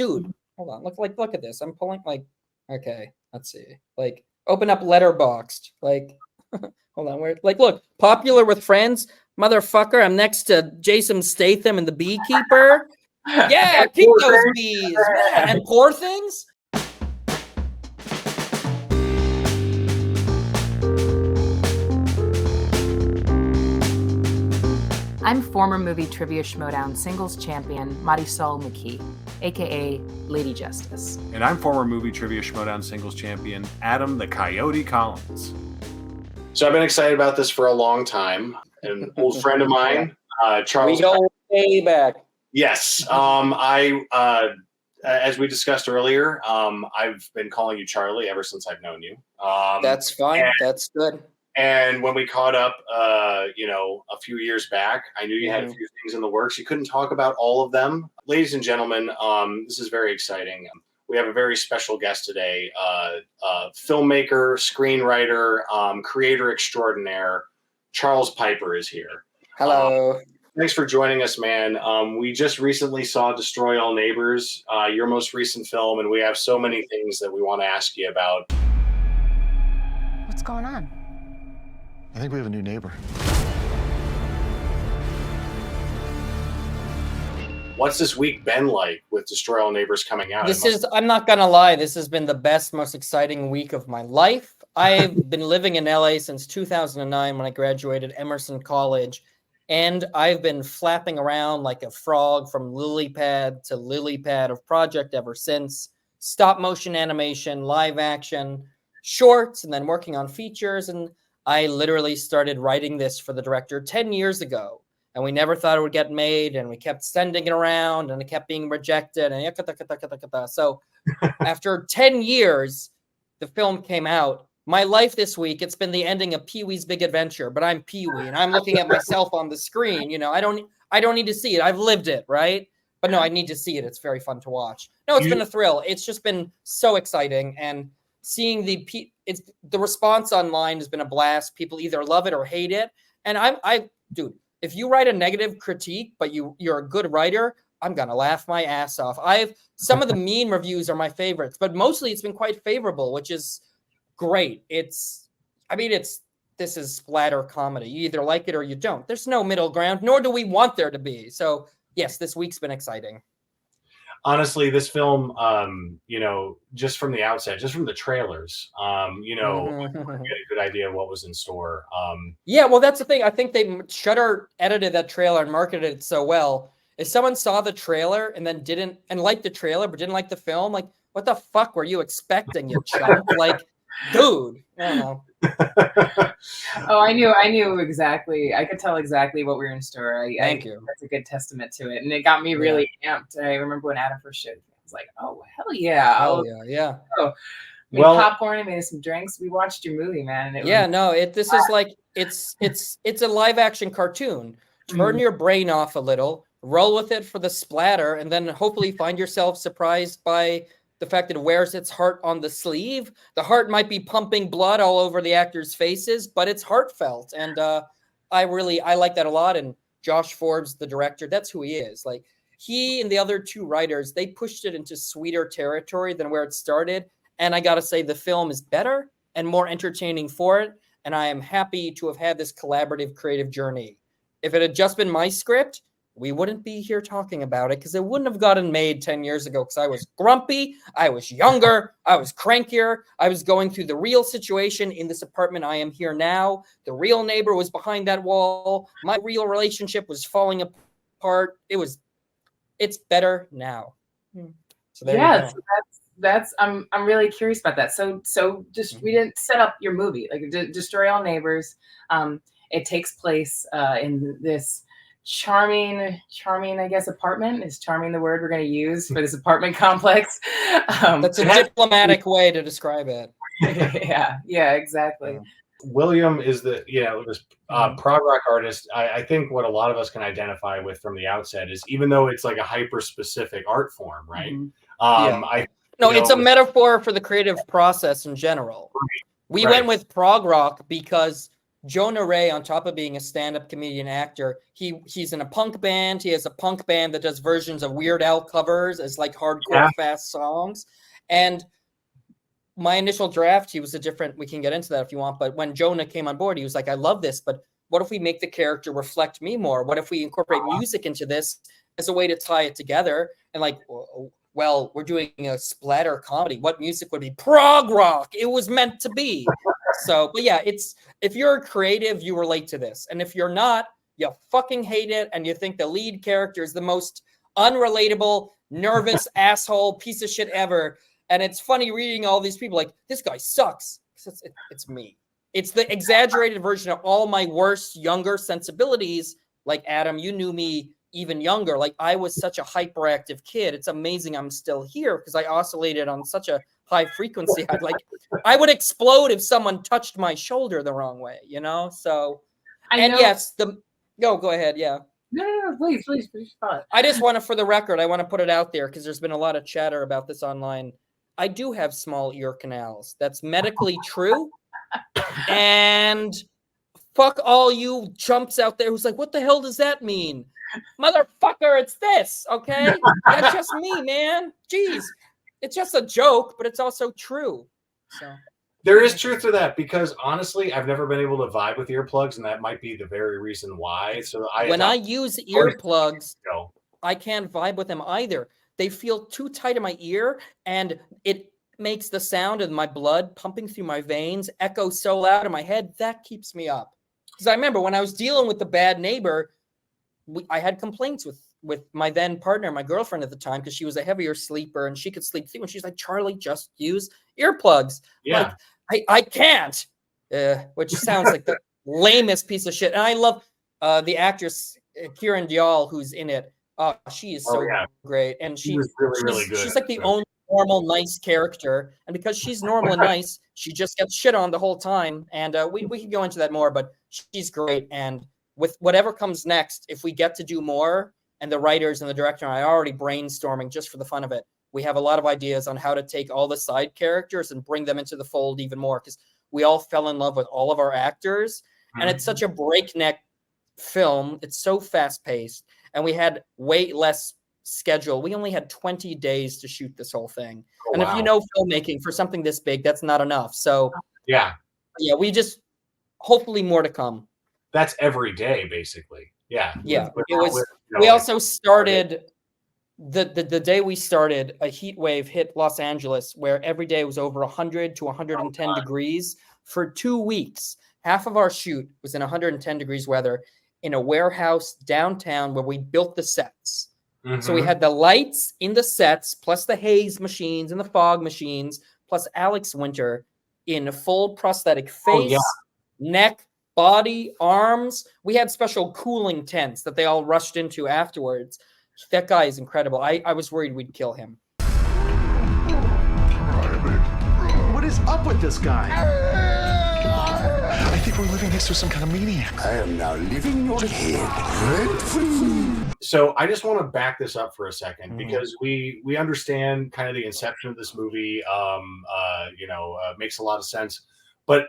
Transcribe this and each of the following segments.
dude, hold on, look at this. I'm pulling like, okay, let's see. Like, open up Letterboxd. Like, hold on, where? Like, look, popular with friends, motherfucker. I'm next to Jason Statham and the Beekeeper. Yeah, keep those bees, man. And Poor Things. I'm former movie trivia schmodown singles champion Marisol McKee, aka Lady Justice. And I'm former movie trivia schmodown singles champion Adam the Coyote Collins. So I've been excited about this for a long time. An old friend of mine, Charles. We go way back. Yes. As we discussed earlier, I've been calling you Charlie ever since I've known you. That's fine. That's good. And when we caught up, a few years back, I knew you had a few things in the works. You couldn't talk about all of them. Ladies and gentlemen, this is very exciting. We have a very special guest today, filmmaker, screenwriter, creator extraordinaire, Charles Pieper is here. Hello. Thanks for joining us, man. We just recently saw Destroy All Neighbors, your most recent film, and we have so many things that we want to ask you about. What's going on? I think we have a new neighbor. What's this week been like with Destroy All Neighbors coming out? I'm not going to lie, this has been the best, most exciting week of my life. I've been living in LA since 2009 when I graduated Emerson College, and I've been flapping around like a frog from lily pad to lily pad of project ever since. Stop motion animation, live action, shorts, and then working on features. And I literally started writing this for the director 10 years ago, and we never thought it would get made, and we kept sending it around, and it kept being rejected. And so after 10 years, the film came out. My life this week, it's been the ending of Pee-wee's Big Adventure, but I'm Pee-wee, and I'm looking at myself on the screen. You know, I don't need to see it. I've lived it, right? But no, I need to see it. It's very fun to watch. No, it's been a thrill. It's just been so exciting, and seeing the response online has been a blast. People either love it or hate it. And dude, if you write a negative critique, but you're a good writer, I'm going to laugh my ass off. Some of the mean reviews are my favorites, but mostly it's been quite favorable, which is great. This is splatter comedy. You either like it or you don't. There's no middle ground, nor do we want there to be. So yes, this week's been exciting. Honestly, this film, just from the outset, just from the trailers, we get a good idea of what was in store. Yeah, well, that's the thing. I think Shudder edited that trailer and marketed it so well. If someone saw the trailer and then liked the trailer but didn't like the film, like, what the fuck were you expecting, you chump? Like, dude, I don't know. Oh, I knew exactly. I could tell exactly what we were in store. Thank you. That's a good testament to it, and it got me really amped. I remember when Adam first showed me, I was like, "Oh, hell yeah! Yeah." Oh, made popcorn and made some drinks. We watched your movie, man. And this is like it's a live action cartoon. Turn your brain off a little, roll with it for the splatter, and then hopefully find yourself surprised by the fact that it wears its heart on the sleeve. The heart might be pumping blood all over the actors' faces, but it's heartfelt. And I like that a lot. And Josh Forbes, the director, that's who he is. Like, he and the other two writers, they pushed it into sweeter territory than where it started. And I got to say, the film is better and more entertaining for it. And I am happy to have had this collaborative creative journey. If it had just been my script, we wouldn't be here talking about it, because it wouldn't have gotten made 10 years ago, because I was grumpy, I was younger, I was crankier, I was going through the real situation in this apartment I am here now. The real neighbor was behind that wall. My real relationship was falling apart. It's better now. So there you go. That's I'm really curious about that. So just we didn't set up your movie, like Destroy All Neighbors. It takes place in this charming, I guess, apartment. Is charming the word we're going to use for this apartment complex? That's a diplomatic way to describe it. Yeah, exactly. William is this prog rock artist. I think what a lot of us can identify with from the outset is, even though it's like a hyper specific art form, right? It's a metaphor for the creative process in general. We went with prog rock because Jonah Ray, on top of being a stand-up comedian actor, he's in a punk band. He has a punk band that does versions of Weird Al covers as like hardcore fast songs. And my initial draft, he was a different, we can get into that if you want, but when Jonah came on board, he was like, I love this, but what if we make the character reflect me more? What if we incorporate music into this as a way to tie it together? And like, well, we're doing a splatter comedy. What music would be? Prog rock. It was meant to be. So, but yeah, if you're creative, you relate to this. And if you're not, you fucking hate it. And you think the lead character is the most unrelatable, nervous asshole piece of shit ever. And it's funny reading all these people like, this guy sucks. It's me. It's the exaggerated version of all my worst, younger sensibilities. Like, Adam, you knew me even younger. Like, I was such a hyperactive kid. It's amazing I'm still here because I oscillated on such a high frequency. I would explode if someone touched my shoulder the wrong way, you know? So, yes, go ahead. Yeah. No, please. I just want to, for the record, I want to put it out there because there's been a lot of chatter about this online. I do have small ear canals. That's medically true. And fuck all you chumps out there who's like, what the hell does that mean? Motherfucker, it's this, okay? That's just me, man. Jeez. It's just a joke, but it's also true. So there is truth to that because honestly, I've never been able to vibe with earplugs, and that might be the very reason why. So when I use earplugs, I can't vibe with them either. They feel too tight in my ear, and it makes the sound of my blood pumping through my veins echo so loud in my head. That keeps me up. Because I remember when I was dealing with the bad neighbor, I had complaints with my then partner, my girlfriend at the time, because she was a heavier sleeper and she could sleep through. And she's like, Charlie, just use earplugs. Yeah. Like, I can't, which sounds like the lamest piece of shit. And I love the actress, Kieran Dial, who's in it. She is so great. And she's really good. She's like the only normal, nice character. And because she's normal and nice, she just gets shit on the whole time. And we can go into that more, but she's great. And with whatever comes next, if we get to do more, and the writers and the director and I are already brainstorming just for the fun of it, we have a lot of ideas on how to take all the side characters and bring them into the fold even more, because we all fell in love with all of our actors. And it's such a breakneck film. It's so fast-paced. And we had way less schedule. We only had 20 days to shoot this whole thing. If you know filmmaking, for something this big, that's not enough. So yeah, we just, hopefully more to come. That's every day, basically. Yeah. We also started the day we started, a heat wave hit Los Angeles where every day was over 100 to 110 degrees for 2 weeks. Half of our shoot was in 110 degrees weather in a warehouse downtown where we built the sets. So we had the lights in the sets, plus the haze machines and the fog machines, plus Alex Winter in a full prosthetic face, neck, body, arms. We had special cooling tents that they all rushed into afterwards. That guy is incredible. I was worried we'd kill him. What is up with this guy? I think we're living next to some kind of maniac. I am now living your head rent-free. So I just want to back this up for a second because we understand kind of the inception of this movie. Makes a lot of sense. But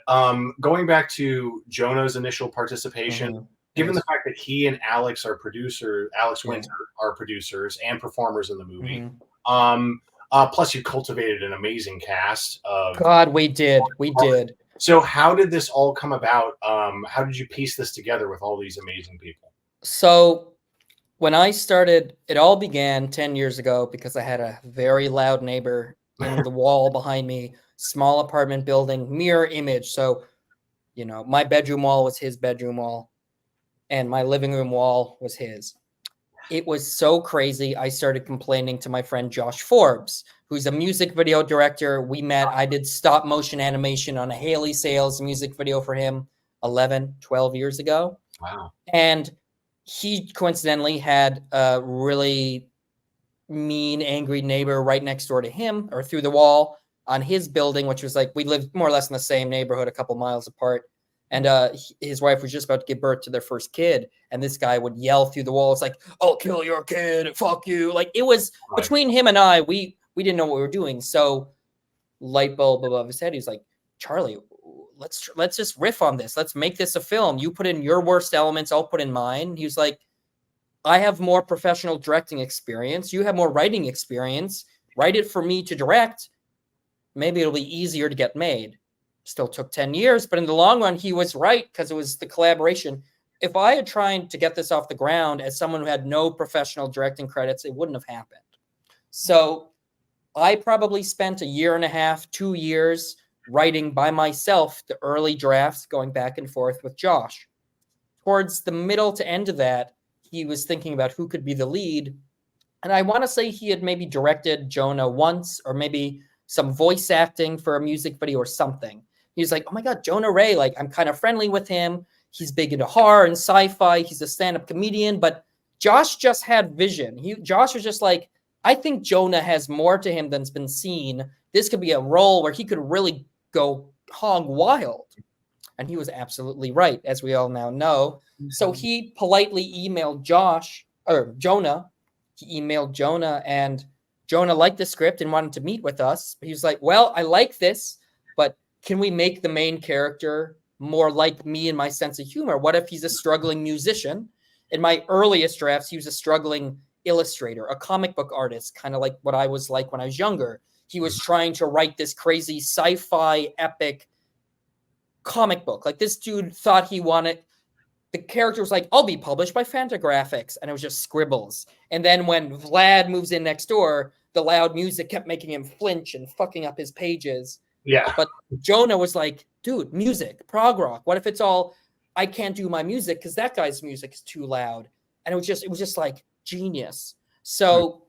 going back to Jonah's initial participation, given the fact that he and Alex Winter are producers and performers in the movie, plus you cultivated an amazing cast. We did. So how did this all come about? How did you piece this together with all these amazing people? So when I started, it all began 10 years ago because I had a very loud neighbor in the wall behind me. Small apartment building, mirror image. So, my bedroom wall was his bedroom wall and my living room wall was his. It was so crazy. I started complaining to my friend Josh Forbes, who's a music video director. We met. I did stop motion animation on a Haley Sales music video for him 11, 12 years ago. Wow. And he coincidentally had a really mean, angry neighbor right next door to him or through the wall on his building, which was like, we lived more or less in the same neighborhood, a couple miles apart. And his wife was just about to give birth to their first kid. And this guy would yell through the wall. It's like, I'll kill your kid. Fuck you. Like, it was between him and I, we didn't know what we were doing. So light bulb above his head. He's like, Charlie, let's just riff on this. Let's make this a film. You put in your worst elements, I'll put in mine. He was like, I have more professional directing experience. You have more writing experience. Write it for me to direct. Maybe it'll be easier to get made. Still took 10 years, but in the long run, he was right because it was the collaboration. If I had tried to get this off the ground as someone who had no professional directing credits, it wouldn't have happened. So I probably spent a year and a half, 2 years writing by myself the early drafts, going back and forth with Josh. Towards the middle to end of that, he was thinking about who could be the lead. And I want to say he had maybe directed Jonah once, or maybe some voice acting for a music video or something. He was like, oh my God, Jonah Ray, like I'm kind of friendly with him. He's big into horror and sci-fi. He's a stand-up comedian, but Josh just had vision. Josh was just like, I think Jonah has more to him than's been seen. This could be a role where he could really go hog wild. And he was absolutely right, as we all now know. Mm-hmm. So he politely emailed Jonah. He emailed Jonah, and Jonah liked the script and wanted to meet with us. He was like, well, I like this, but can we make the main character more like me and my sense of humor? What if he's a struggling musician? In my earliest drafts, he was a struggling illustrator, a comic book artist, kind of like what I was like when I was younger. He was trying to write this crazy sci-fi epic comic book. Like this dude thought he wanted, the character was like, I'll be published by Fantagraphics. And it was just scribbles. And then when Vlad moves in next door, the loud music kept making him flinch and fucking up his pages. Yeah. But Jonah was like, dude, music, prog rock. What if it's all, I can't do my music because that guy's music is too loud. And it was just like genius. So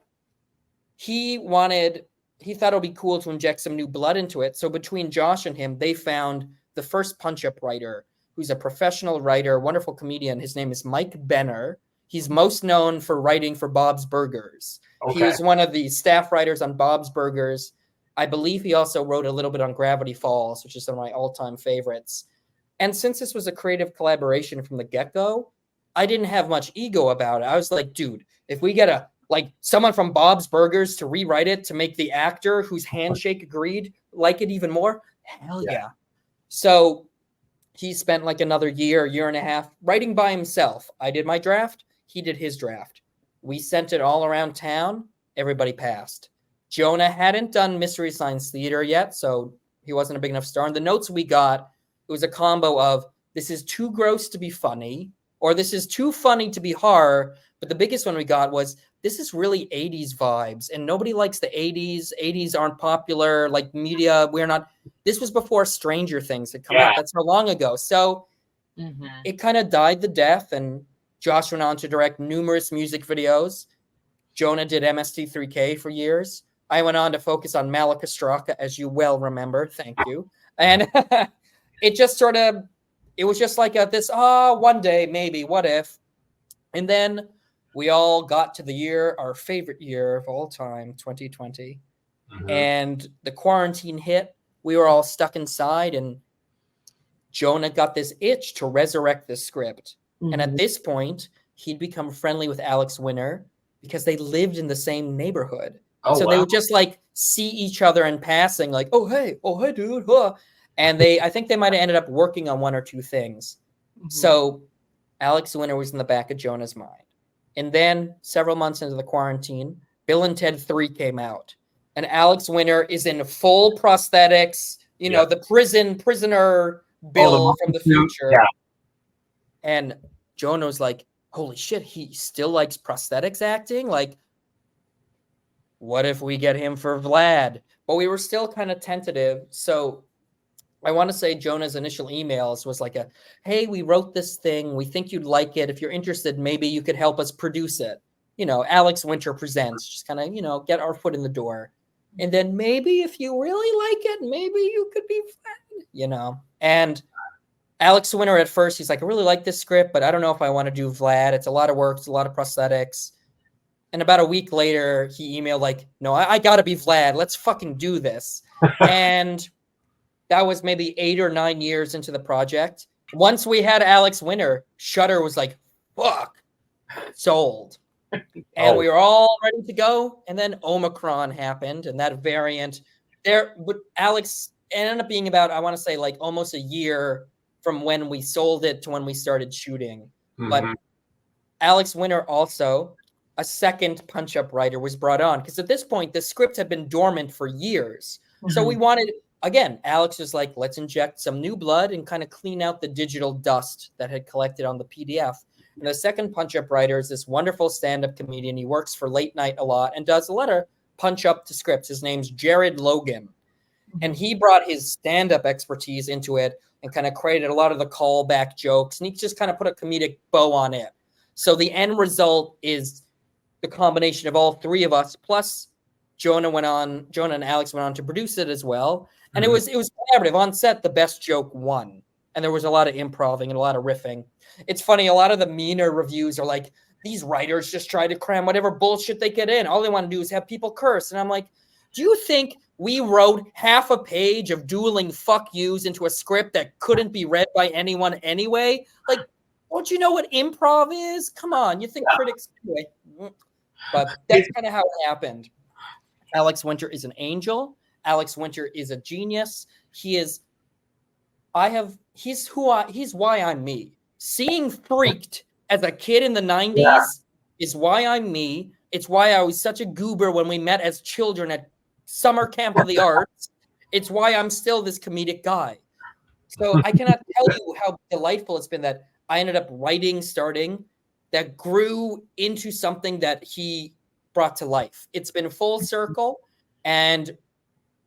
he thought it would be cool to inject some new blood into it. So between Josh and him, they found the first punch-up writer, who's a professional writer, wonderful comedian. His name is Mike Benner. He's most known for writing for Bob's Burgers. Okay. He was one of the staff writers on Bob's Burgers. I believe he also wrote a little bit on Gravity Falls, which is one of my all-time favorites. And since this was a creative collaboration from the get-go, I didn't have much ego about it. I was like, dude, if we get someone from Bob's Burgers to rewrite it to make the actor whose handshake agreed like it even more, hell yeah. So he spent like another year and a half writing by himself. I did my draft. He did his draft. We sent it all around town. Everybody passed. Jonah hadn't done Mystery Science Theater yet, so he wasn't a big enough star. And the notes we got, it was a combo of this is too gross to be funny, or this is too funny to be horror. But the biggest one we got was this is really 80s vibes, and nobody likes the 80s. 80s aren't popular, like media. This was before Stranger Things had come out. That's how long ago. So it kind of died the death, and Josh went on to direct numerous music videos. Jonah did MST3K for years. I went on to focus on Malika Straka, as you well remember. Thank you. And it just it was just like one day, maybe, what if? And then we all got to our favorite year of all time, 2020. And the quarantine hit. We were all stuck inside, and Jonah got this itch to resurrect the script. And at this point, he'd become friendly with Alex Winter because they lived in the same neighborhood. So they would just like see each other in passing, like, oh, hey, dude. Huh. And I think they might have ended up working on one or two things. So Alex Winter was in the back of Jonah's mind. And then several months into the quarantine, Bill and Ted 3 came out. And Alex Winter is in full prosthetics, the prisoner Bill from the future. Yeah. And Jonah was like, holy shit, he still likes prosthetics acting? Like, what if we get him for Vlad? But we were still kind of tentative. So I want to say Jonah's initial emails was like hey, we wrote this thing. We think you'd like it. If you're interested, maybe you could help us produce it. Alex Winter presents, just kind of, get our foot in the door. And then maybe if you really like it, maybe you could be Vlad, And Alex Winter at first, he's like, I really like this script, but I don't know if I want to do Vlad. It's a lot of work. It's a lot of prosthetics. And about a week later, he emailed like, no, I got to be Vlad. Let's fucking do this. And that was maybe 8 or 9 years into the project. Once we had Alex Winter, Shudder was like, fuck, sold. And we were all ready to go. And then Omicron happened, and that variant there. But Alex ended up being about, I want to say, like almost a year from when we sold it to when we started shooting. But Alex Winter also, a second punch-up writer, was brought on because at this point the script had been dormant for years. So we wanted, again, Alex was like, let's inject some new blood and kind of clean out the digital dust that had collected on the PDF. And the second punch-up writer is this wonderful stand-up comedian. He works for late night a lot and does a lot of punch-up to scripts. His name's Jared Logan. And he brought his stand-up expertise into it and kind of created a lot of the callback jokes. And he just kind of put a comedic bow on it. So the end result is the combination of all three of us, plus Jonah and Alex went on to produce it as well. And it was collaborative. On set, the best joke won. And there was a lot of improvising and a lot of riffing. It's funny, a lot of the meaner reviews are like, these writers just try to cram whatever bullshit they get in. All they want to do is have people curse. And I'm like, do you think we wrote half a page of dueling fuck yous into a script that couldn't be read by anyone anyway? Like, don't you know what improv is? Come on, you think critics anyway. But that's kind of how it happened. Alex Winter is an angel. Alex Winter is a genius. He's why I'm me. Seeing Freaked as a kid in the 90s is why I'm me. It's why I was such a goober when we met as children at summer camp of the arts. It's why I'm still this comedic guy. So I cannot tell you how delightful it's been that I ended up starting that grew into something that he brought to life. It's been full circle, and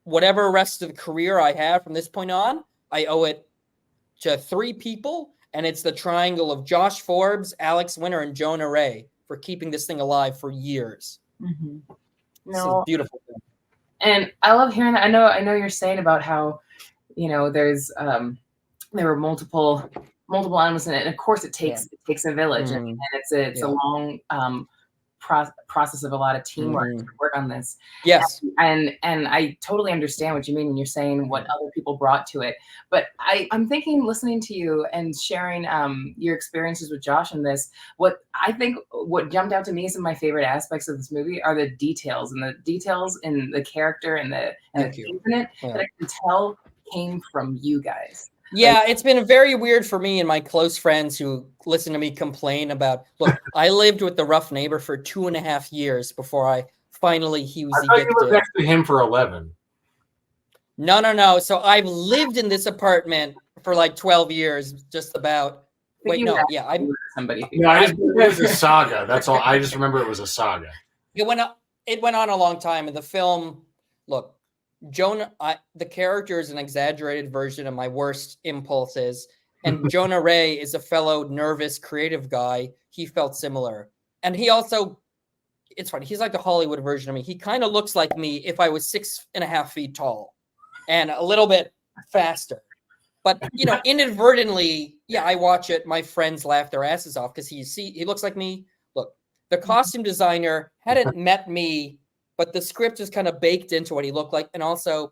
whatever rest of the career I have from this point on, I owe it to three people, and it's the triangle of Josh Forbes, Alex Winter, and Jonah Ray for keeping this thing alive for years. It's a beautiful thing. And I love hearing that. I know you're saying about how, there's there were multiple elements in it, and of course it takes a village, and it's a long process of a lot of teamwork to work on this. Yes. And I totally understand what you mean when you're saying what other people brought to it. But I'm thinking, listening to you and sharing your experiences with Josh in this, what jumped out to me, some of my favorite aspects of this movie are the details in the character and the things in it that I can tell came from you guys. Yeah, it's been very weird for me and my close friends who listen to me complain about, look, I lived with the rough neighbor for 2.5 years before I finally he was evicted. You lived next to him for 11. No. So I've lived in this apartment for like 12 years, just about. Wait, no, yeah. I'm somebody. No, it was a saga. That's all. I just remember it was a saga. It went on a long time. In the film, look, Jonah, the character is an exaggerated version of my worst impulses. And Jonah Ray is a fellow nervous, creative guy. He felt similar. And he also, it's funny, he's like the Hollywood version of me. He kind of looks like me if I was 6.5 feet tall and a little bit faster. But, inadvertently, I watch it. My friends laugh their asses off because he looks like me. Look, the costume designer hadn't met me, but the script is kind of baked into what he looked like. And also,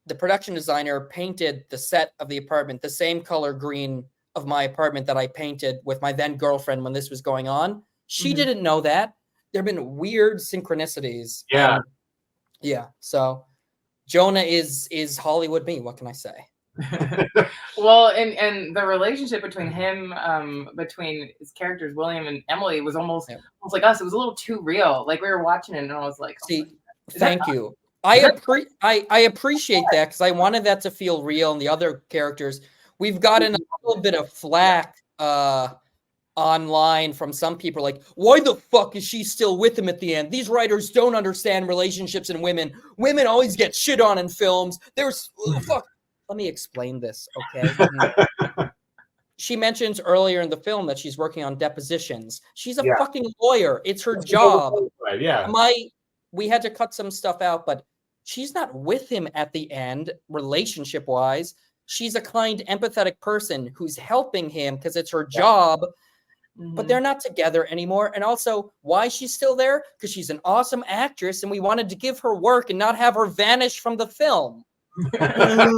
the production designer painted the set of the apartment the same color green of my apartment that I painted with my then girlfriend when this was going on. She didn't know that. There have been weird synchronicities. Yeah. So Jonah is Hollywood me. What can I say? Well, and the relationship between him, between his characters, William and Emily, was almost like us. It was a little too real. Like we were watching it, and I was like, thank you. I appreciate that because I wanted that to feel real. And the other characters, we've gotten a little bit of flack online from some people, like, why the fuck is she still with him at the end? These writers don't understand relationships and women. Women always get shit on in films. Fuck. Let me explain this, okay? She mentions earlier in the film that she's working on depositions. She's a fucking lawyer. It's her job. Right, yeah. We had to cut some stuff out, but she's not with him at the end, relationship-wise. She's a kind, empathetic person who's helping him because it's her job, but they're not together anymore. And also, why she's still there? Because she's an awesome actress, and we wanted to give her work and not have her vanish from the film. And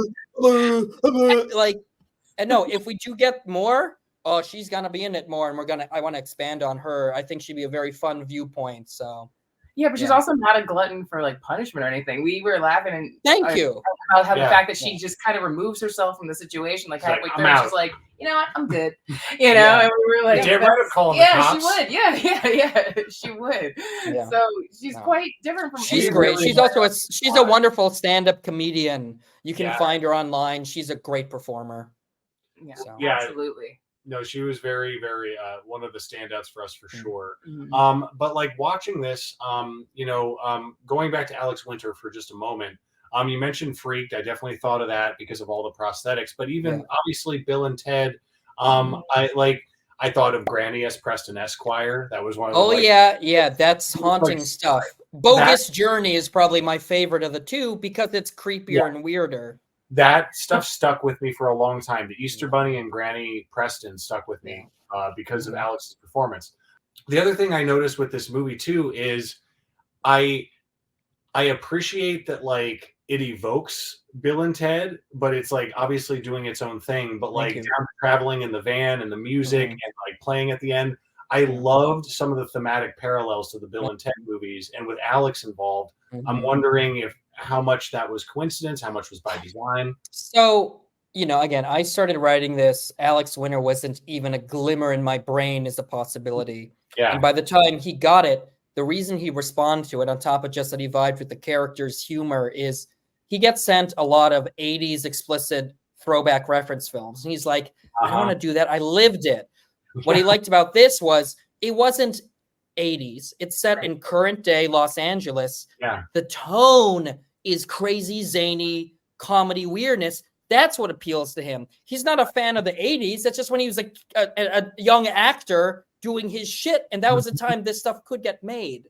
no, if we do get more, she's gonna be in it more, and I want to expand on her. I think she'd be a very fun viewpoint. So Yeah, but she's Yeah. also not a glutton for like punishment or anything. We were laughing and Thank you. about how the Yeah. fact that she just kind of removes herself from the situation, like She's like, halfway "I'm through, and out." she's like, you know what, I'm good. You know, Yeah. and we were like, Damn right I'm calling the yeah, cops. she would. Yeah, she would. Yeah. So she's No. quite different from. She's anyone. great. really She's also she's a wonderful stand-up comedian. You can Yeah. find her online. She's a great performer. Yeah, So. Yeah. absolutely. No, she was very, very one of the standouts for us for sure. Mhm. But like watching this, going back to Alex Winter for just a moment. You mentioned Freaked. I definitely thought of that because of all the prosthetics. But even obviously Bill and Ted. I thought of Granny as Preston Esquire. That was one of the. Oh yeah, that's haunting stuff. Bogus Journey is probably my favorite of the two because it's creepier and weirder. That stuff stuck with me for a long time. The Easter Bunny and Granny Preston stuck with me because of Alex's performance. The other thing I noticed with this movie too is I appreciate that like it evokes Bill and Ted, but it's like obviously doing its own thing. But like down to traveling in the van and the music and like playing at the end, I loved some of the thematic parallels to the Bill and Ted movies. And with Alex involved, I'm wondering how much that was coincidence, how much was by design. So, again, I started writing this. Alex Winter wasn't even a glimmer in my brain as a possibility. Yeah. And by the time he got it, the reason he responded to it, on top of just that he vibed with the character's humor, is he gets sent a lot of 80s explicit throwback reference films. And he's like, I don't want to do that. I lived it. What he liked about this was it wasn't 80s. It's set in current day Los Angeles. Yeah. The tone is crazy, zany comedy weirdness. That's what appeals to him. He's not a fan of the 80s. That's just when he was a young actor doing his shit. And that was the time this stuff could get made.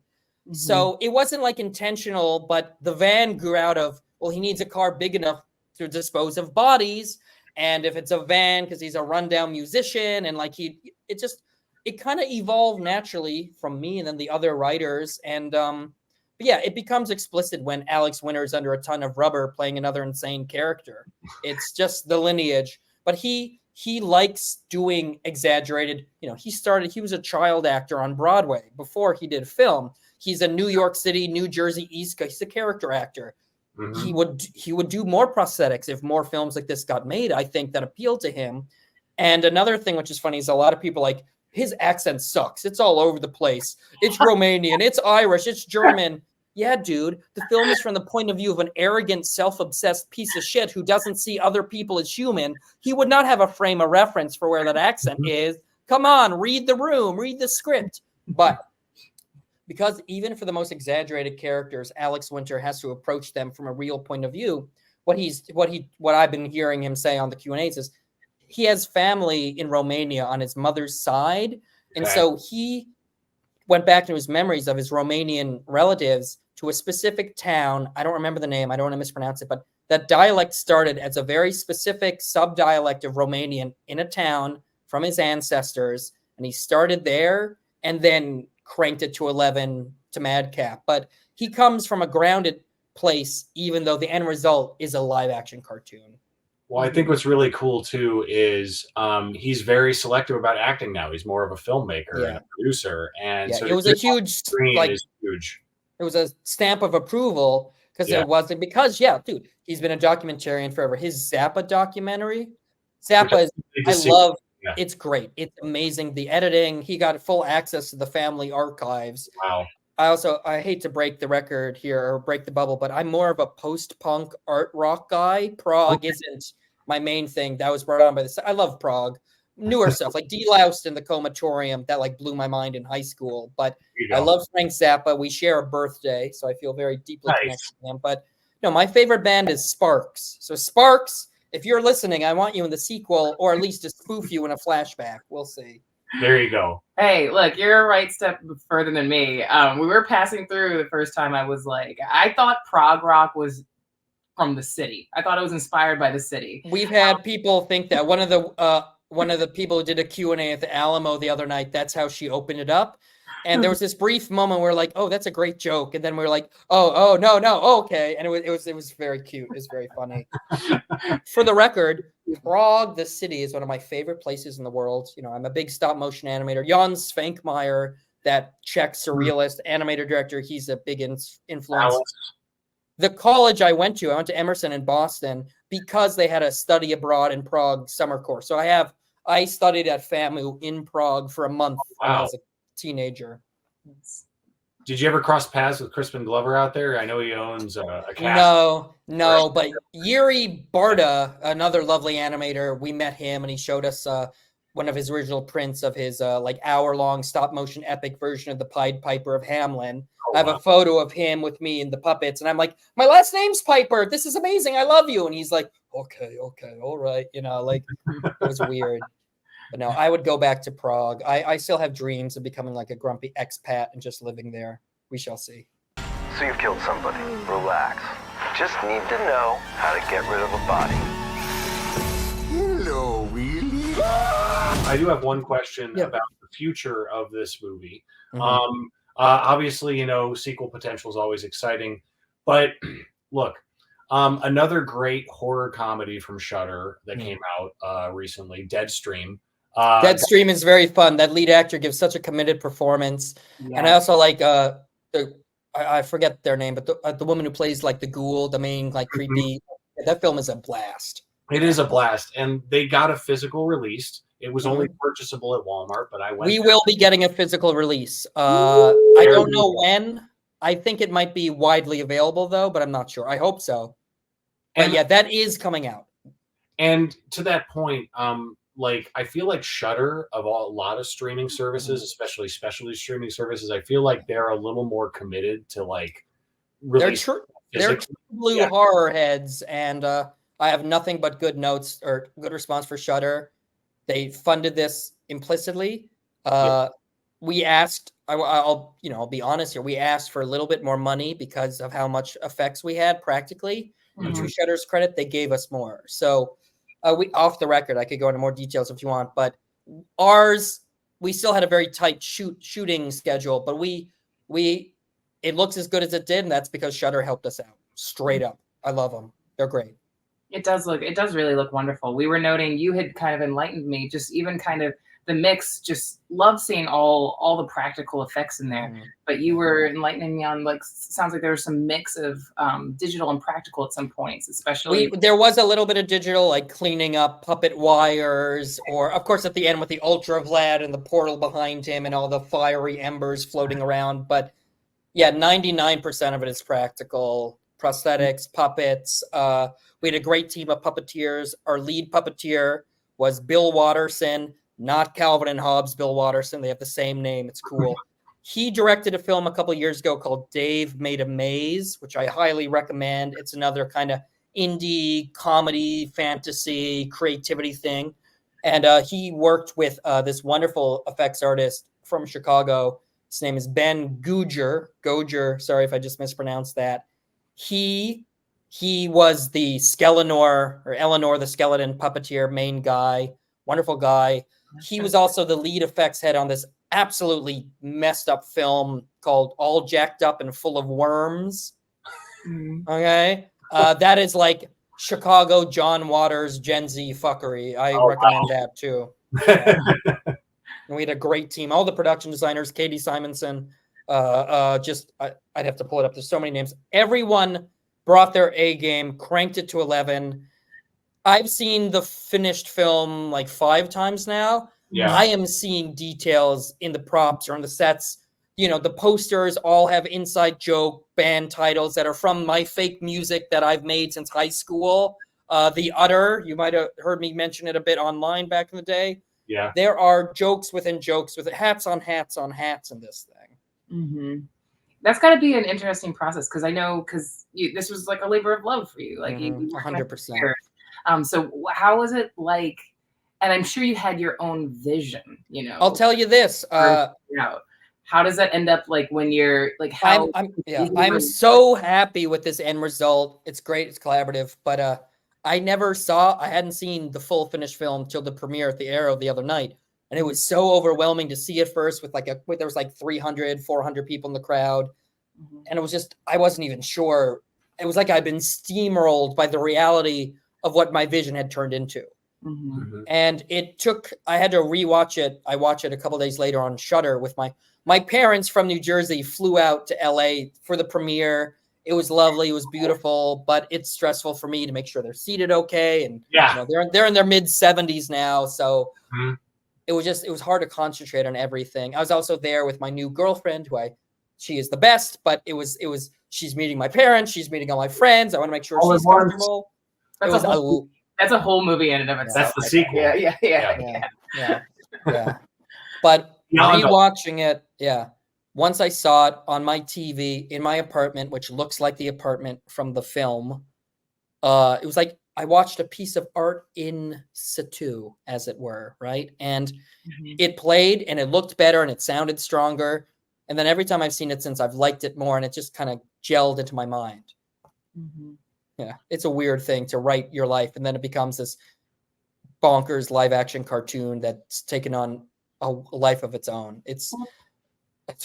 So it wasn't like intentional, but the van grew out of, well, he needs a car big enough to dispose of bodies. And if it's a van, because he's a rundown musician, and like it kind of evolved naturally from me and then the other writers. And but yeah, it becomes explicit when Alex Winter is under a ton of rubber playing another insane character. It's just the lineage. But he likes doing exaggerated, he was a child actor on Broadway before he did film. He's a New York City, New Jersey, East Coast, he's a character actor. He would do more prosthetics if more films like this got made, I think, that appealed to him. And another thing which is funny is a lot of people like, his accent sucks. It's all over the place. It's Romanian, it's Irish, it's German. Yeah, dude, the film is from the point of view of an arrogant, self-obsessed piece of shit who doesn't see other people as human. He would not have a frame of reference for where that accent is. Come on, read the room, read the script. But because even for the most exaggerated characters, Alex Winter has to approach them from a real point of view. What I've been hearing him say on the Q&As is he has family in Romania on his mother's side. And so he went back to his memories of his Romanian relatives to a specific town. I don't remember the name. I don't want to mispronounce it, but that dialect started as a very specific sub-dialect of Romanian in a town from his ancestors. And he started there and then cranked it to 11 to madcap. But he comes from a grounded place, even though the end result is a live action cartoon. Well, I think what's really cool too is he's very selective about acting now. He's more of a filmmaker and a producer, and so it was a huge, huge. It was a stamp of approval because it wasn't dude, he's been a documentarian forever. His Zappa documentary, Zappa is, I love. Yeah. It's great. It's amazing. The editing, he got full access to the family archives. Wow. I hate to break the record here or break the bubble, but I'm more of a post-punk art rock guy. Prog isn't my main thing. That was brought on by I love prog. Newer stuff like Deloused and the Comatorium that like blew my mind in high school. But I love Frank Zappa. We share a birthday, so I feel very deeply connected to him. But my favorite band is Sparks. So Sparks, if you're listening, I want you in the sequel or at least to spoof you in a flashback. We'll see. There you go. Hey, look, you're a right step further than me. We were passing through the first time. I was like, I thought prog rock was from the city. I thought it was inspired by the city. We've had people think that one of the people who did a Q&A at the Alamo the other night, that's how she opened it up. And there was this brief moment where like, oh, that's a great joke. And then we were like, oh, no, okay. And it was very cute. It was very funny. For the record, Prague, the city, is one of my favorite places in the world. I'm a big stop motion animator. Jan Svankmajer, that Czech surrealist animator director. He's a big influence. Alice. The college I went to Emerson in Boston because they had a study abroad in Prague summer course. So I studied at FAMU in Prague for a month when I was a teenager. Did you ever cross paths with Crispin Glover out there? I know he owns a cast. No, but Yuri Barta, another lovely animator, we met him and he showed us one of his original prints of his like hour-long stop-motion epic version of the Pied Piper of Hamelin. I have a photo of him with me and the puppets, and I'm like, my last name's Piper. This is amazing. I love you. And he's like, okay, all right. You know, like it was weird. But no, I would go back to Prague. I still have dreams of becoming like a grumpy expat and just living there. We shall see. So you've killed somebody. Relax. Just need to know how to get rid of a body. Hello, Willie. I do have one question about the future of this movie. Obviously, you know, sequel potential is always exciting, but look, another great horror comedy from Shudder that came out recently, Deadstream. Deadstream is very fun. That lead actor gives such a committed performance, and I also like I forget their name, but the woman who plays like the ghoul, the main like creepy. That film is a blast. It is a blast, and they got a physical release. It was only purchasable at Walmart, but I went. We will be getting a physical release. I don't know when. I think it might be widely available though, but I'm not sure. I hope so. But yeah, that is coming out. And to that point, like I feel like Shudder of a lot of streaming services, especially specialty streaming services, I feel like they're a little more committed to like they're true blue horror heads, and I have nothing but good notes or good response for Shudder. They funded this implicitly. We asked. I'll be honest here. We asked for a little bit more money because of how much effects we had practically. And to Shudder's credit, they gave us more. So we off the record, I could go into more details if you want, but we still had a very tight shooting schedule, but it looks as good as it did, and that's because Shudder helped us out. Straight up. I love them. They're great. It does really look wonderful. We were noting, you had kind of enlightened me, just even kind of the mix, just love seeing all the practical effects in there. But you were enlightening me on, like, sounds like there was some mix of digital and practical at some points, especially. There was a little bit of digital, like cleaning up puppet wires, or of course at the end with the Ultra Vlad and the portal behind him and all the fiery embers floating around. But yeah, 99% of it is practical. Prosthetics, puppets. We had a great team of puppeteers. Our lead puppeteer was Bill Watterson, not Calvin and Hobbes Bill Watterson. They have the same name. It's cool. He directed a film a couple of years ago called Dave Made a Maze, which I highly recommend. It's another kind of indie comedy, fantasy, creativity thing. And he worked with this wonderful effects artist from Chicago. His name is Ben Goger. Sorry if I just mispronounced that. He was the Eleanor the skeleton puppeteer main guy, wonderful guy. He was also the lead effects head on this absolutely messed up film called All Jacked Up and Full of Worms. Okay. That is like Chicago John Waters Gen Z fuckery. I recommend that too. And we had a great team. All the production designers, Katie Simonson, I'd have to pull it up. There's so many names. Everyone brought their A game, cranked it to 11. I've seen the finished film like 5 times now. Yeah. I am seeing details in the props or on the sets. You know, the posters all have inside joke band titles that are from my fake music that I've made since high school. The Utter, you might have heard me mention it a bit online back in the day. Yeah. There are jokes within jokes with hats on hats on hats in this thing. That's got to be an interesting process, because I know this was like a labor of love for you, like 100%. So how was it like? And I'm sure you had your own vision. You know, I'll tell you this. How does that end up? Like when you're like, how? I'm so happy with this end result. It's great. It's collaborative, but I hadn't seen the full finished film till the premiere at the Arrow the other night. And it was so overwhelming to see it first with there was like 300, 400 people in the crowd. And it was just, I wasn't even sure. It was like I'd been steamrolled by the reality of what my vision had turned into. And I had to rewatch it. I watched it a couple days later on Shudder with my my parents from New Jersey flew out to LA for the premiere. It was lovely. It was beautiful, but it's stressful for me to make sure they're seated okay. And they're in their mid-70s now, so it was hard to concentrate on everything. I was also there with my new girlfriend, she is the best, but she's meeting my parents, she's meeting all my friends. I want to make sure she's comfortable. That's a whole movie in and of itself. That's the sequel. Yeah. But rewatching it, once I saw it on my TV in my apartment, which looks like the apartment from the film, it was like I watched a piece of art in situ, as it were, right? And it played and it looked better and it sounded stronger. And then every time I've seen it since, I've liked it more, and it just kind of gelled into my mind. Yeah, it's a weird thing to write your life, and then it becomes this bonkers live action cartoon that's taken on a life of its own. It's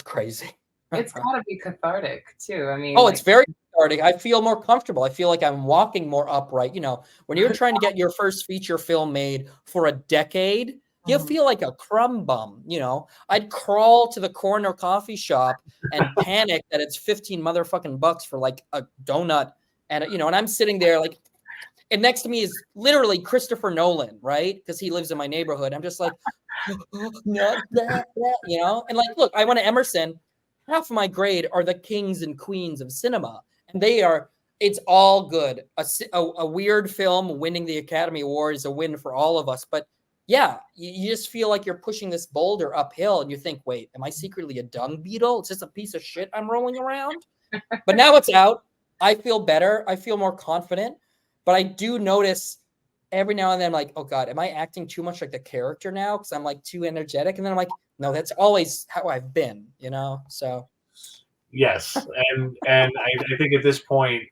crazy. It's gotta be cathartic too. I mean, it's very cathartic. I feel more comfortable. I feel like I'm walking more upright. You know, when you're trying to get your first feature film made for a decade, you feel like a crumb bum. You know, I'd crawl to the corner coffee shop and panic that it's 15 motherfucking bucks for like a donut. And, and I'm sitting there like, and next to me is literally Christopher Nolan, right? Because he lives in my neighborhood. I'm just like, not that, and like, look, I went to Emerson. Half of my grade are the kings and queens of cinema. And it's all good. A weird film winning the Academy Award is a win for all of us. But yeah, you just feel like you're pushing this boulder uphill and you think, wait, am I secretly a dung beetle? It's just a piece of shit I'm rolling around. But now it's out. I feel better. I feel more confident. But I do notice every now and then, I'm like, oh God, am I acting too much like the character now? Because I'm like too energetic. And then I'm like, no, that's always how I've been, so. Yes. And I think at this point,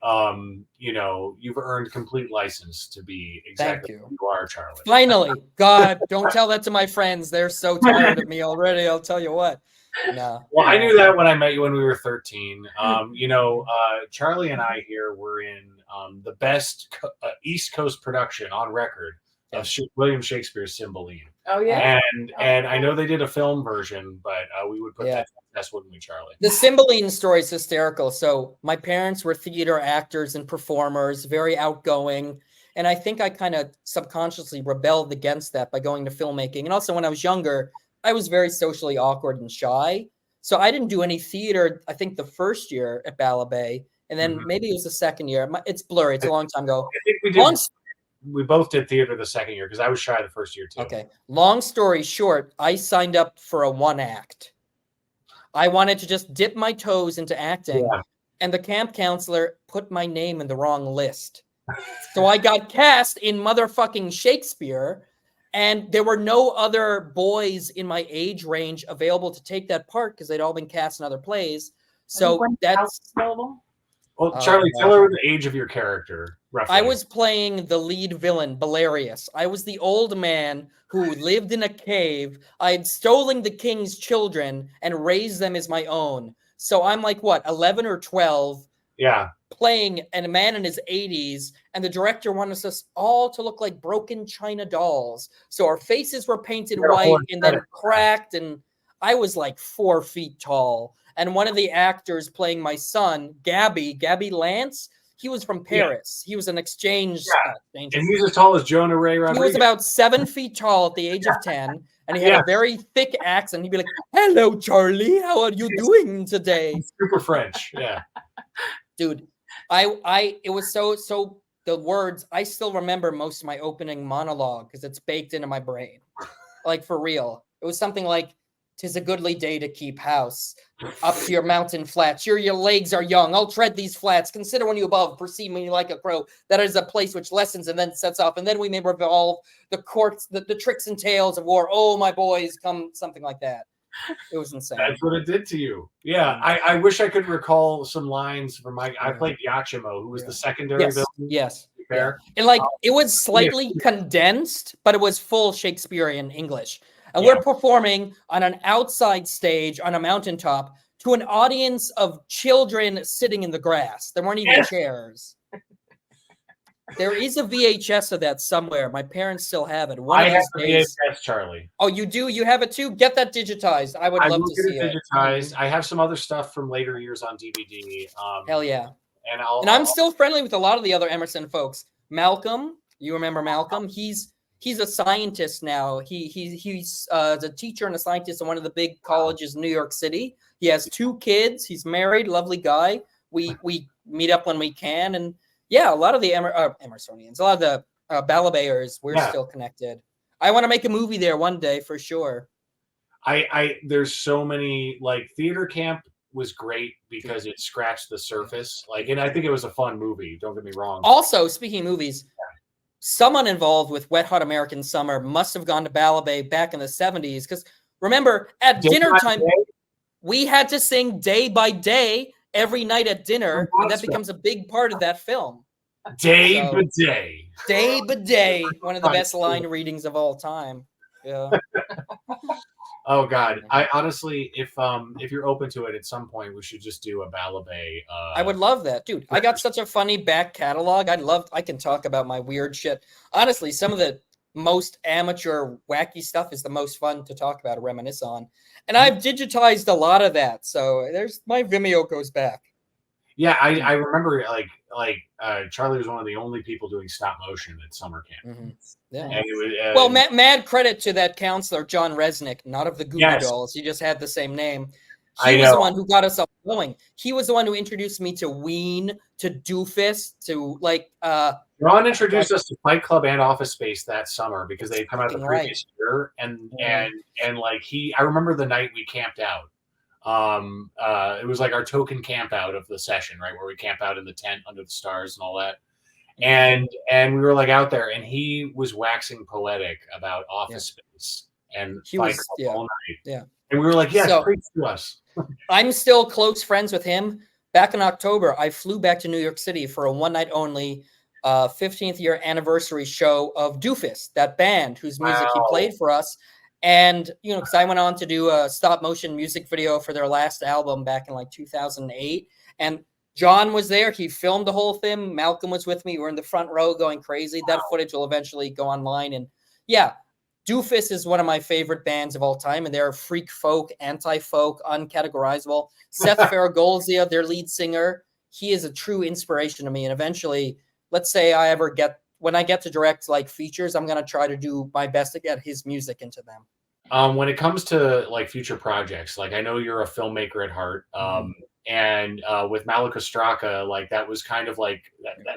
you've earned complete license to be exactly who you are, Charlie. Finally. God, don't tell that to my friends. They're so tired of me already. I'll tell you what. No. Well, I knew that when I met you when we were 13. Charlie and I here were in the best East Coast production on record of William Shakespeare's Cymbeline. Oh yeah. And I know they did a film version, but we would put that test, wouldn't we, Charlie? The Cymbeline story is hysterical. So my parents were theater actors and performers, very outgoing. And I think I kind of subconsciously rebelled against that by going to filmmaking. And also when I was younger, I was very socially awkward and shy. So I didn't do any theater, I think the first year at Bala Bay. And then maybe it was the second year. It's blurry. It's a long time ago. I think we did. We both did theater the second year because I was shy the first year too. Okay. Long story short, I signed up for a one act. I wanted to just dip my toes into acting. Yeah. And the camp counselor put my name in the wrong list. So I got cast in motherfucking Shakespeare. And there were no other boys in my age range available to take that part because they'd all been cast in other plays. So that's available. Well, Charlie, tell her the age of your character, roughly. I was playing the lead villain, Belarius. I was the old man who lived in a cave. I had stolen the king's children and raised them as my own. So I'm like, 11 or 12? Yeah. Playing a man in his 80s, and the director wanted us all to look like broken china dolls. So our faces were painted white and then cracked, and I was like 4 feet tall. And one of the actors playing my son, Gabby Lance, he was from Paris. Yeah. He was an exchange. And he's as tall as Jonah Ray Rodriguez. He was about 7 feet tall at the age of 10. And he had a very thick accent. He'd be like, hello, Charlie. How are you doing today? Super French. Yeah. Dude, it was so the words, I still remember most of my opening monologue because it's baked into my brain. Like for real. It was something like, 'tis a goodly day to keep house. Up to your mountain flats. Your legs are young. I'll tread these flats. Consider when you above, perceive me like a crow. That is a place which lessens and then sets off. And then we may revolve the courts, the tricks and tales of war. Oh, my boys, come, something like that. It was insane. That's what it did to you. Yeah. I wish I could recall some lines from I played Yachimo, who was the secondary villain. Yes. Yeah. And like, it was slightly condensed, but it was full Shakespearean English. And we're performing on an outside stage on a mountaintop to an audience of children sitting in the grass. There weren't even chairs. There is a VHS of that somewhere. My parents still have it. One I of have these the days. VHS, Charlie. Oh, you do? You have it too? Get that digitized. I would I love will to get see it it. digitized. I have some other stuff from later years on DVD. Hell yeah. And I'm still friendly with a lot of the other Emerson folks. Malcolm, you remember Malcolm? He's a scientist now. He's a teacher and a scientist in one of the big colleges in New York City. He has 2 kids. He's married, lovely guy. We meet up when we can, and yeah, a lot of the Emersonians, a lot of the Balabayers, we're still connected. I want to make a movie there one day for sure. There's so many, like, theater camp was great because it scratched the surface. Like, and I think it was a fun movie. Don't get me wrong. Also, speaking of movies, someone involved with Wet Hot American Summer must have gone to Balabay back in the 70s. Because remember, at dinner time, we had to sing Day by Day every night at dinner. And that becomes a big part of that film. Day by day. Day by day. One of the best line readings of all time. Yeah. Oh God! I honestly, if you're open to it, at some point we should just do a Balabay. I would love that, dude. I got such a funny back catalog. I can talk about my weird shit. Honestly, some of the most amateur, wacky stuff is the most fun to talk about, reminisce on. And I've digitized a lot of that, so there's my Vimeo goes back. Yeah, I remember like Charlie was one of the only people doing stop motion at summer camp. Mm-hmm. Yeah. And it was, well, mad credit to that counselor, John Resnick, not of the Goo Goo Dolls. He just had the same name. He was the one who got us all going. He was the one who introduced me to Ween, to Doofus, to like. Ron introduced us to Fight Club and Office Space that summer because they had come out the previous year, and like I remember the night we camped out. It was like our token camp out of the session, right, where we camp out in the tent under the stars and all that. And we were like out there, and he was waxing poetic about Office Space and Fight Club all night. Yeah. And we were like, yes, preach to us. I'm still close friends with him. Back in October, I flew back to New York City for a one night only 15th year anniversary show of Doofus, that band whose music he played for us. And, you know, because I went on to do a stop motion music video for their last album back in like 2008. And John was there. He filmed the whole thing. Malcolm was with me. We're in the front row going crazy. That footage will eventually go online. And yeah, Doofus is one of my favorite bands of all time. And they're freak folk, anti-folk, uncategorizable. Seth Ferragolzia, their lead singer, he is a true inspiration to me. And eventually, let's say when I get to direct like features, I'm going to try to do my best to get his music into them. When it comes to like future projects, like I know you're a filmmaker at heart. And with Malika Straka, like that was kind of like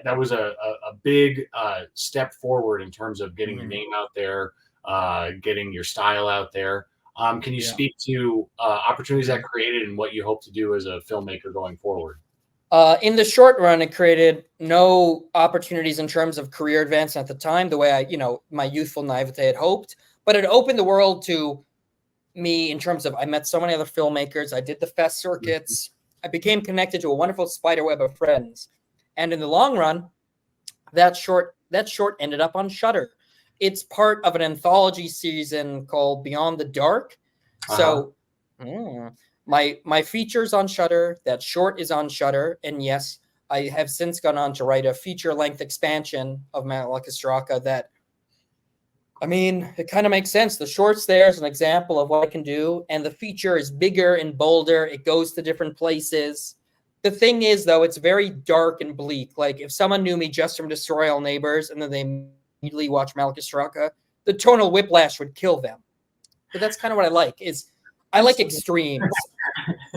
that was a big step forward in terms of getting your name out there, getting your style out there. Can you speak to opportunities that created and what you hope to do as a filmmaker going forward? In the short run, it created no opportunities in terms of career advancement at the time, the way my youthful naivete had hoped, but it opened the world to me in terms of I met so many other filmmakers. I did the fest circuits. I became connected to a wonderful spider web of friends. And in the long run, that short ended up on Shudder. It's part of an anthology season called Beyond the Dark. So my feature's on Shudder, that short is on Shudder, and yes, I have since gone on to write a feature-length expansion of Malika Straka that, I mean, it kind of makes sense. The short's there as an example of what I can do, and the feature is bigger and bolder. It goes to different places. The thing is, though, it's very dark and bleak. Like, if someone knew me just from Destroy All Neighbors and then they immediately watch Malika Straka, the tonal whiplash would kill them. But that's kind of what I like, is I like extremes.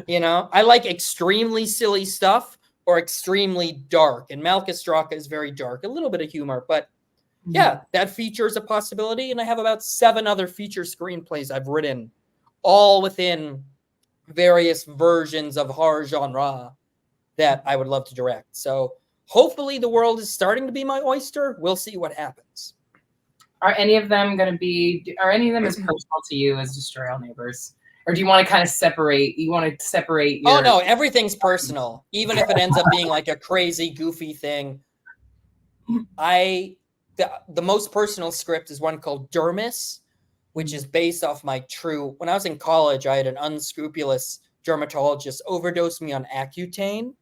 I like extremely silly stuff or extremely dark. And Malika Straka is very dark, a little bit of humor, but yeah, that feature is a possibility. And I have about 7 other feature screenplays I've written, all within various versions of horror genre that I would love to direct. So hopefully the world is starting to be my oyster. We'll see what happens. Are any of them as personal to you as Destroy All Neighbors? Or do you want to kind of separate? You want to separate your... Oh, no, everything's personal. Even if it ends up being like a crazy, goofy thing. The most personal script is one called Dermis, which is based off my true... When I was in college, I had an unscrupulous dermatologist overdose me on Accutane,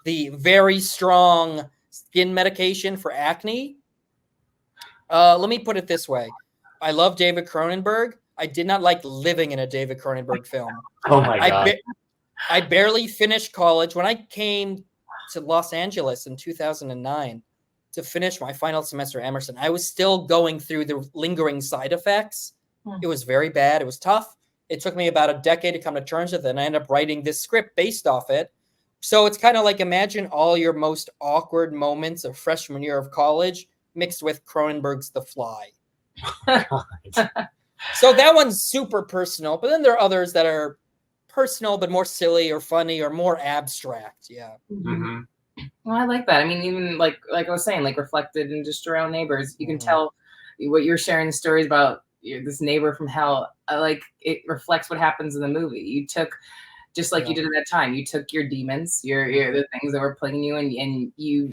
the very strong skin medication for acne. Let me put it this way. I love David Cronenberg. I did not like living in a David Cronenberg film. Oh my God. I barely finished college. When I came to Los Angeles in 2009 to finish my final semester at Emerson, I was still going through the lingering side effects. It was very bad. It was tough. It took me about a decade to come to terms with it, and I ended up writing this script based off it. So it's kind of like, imagine all your most awkward moments of freshman year of college mixed with Cronenberg's The Fly. So that one's super personal, but then there are others that are personal but more silly or funny or more abstract. Yeah. Mm-hmm. Well, I like that. I mean, even like I was saying, like reflected in Destroy All Neighbors, you can tell what you're sharing the stories about this neighbor from hell. Like it reflects what happens in the movie. You took, just like you did at that time, you took your demons, your the things that were plaguing you, and you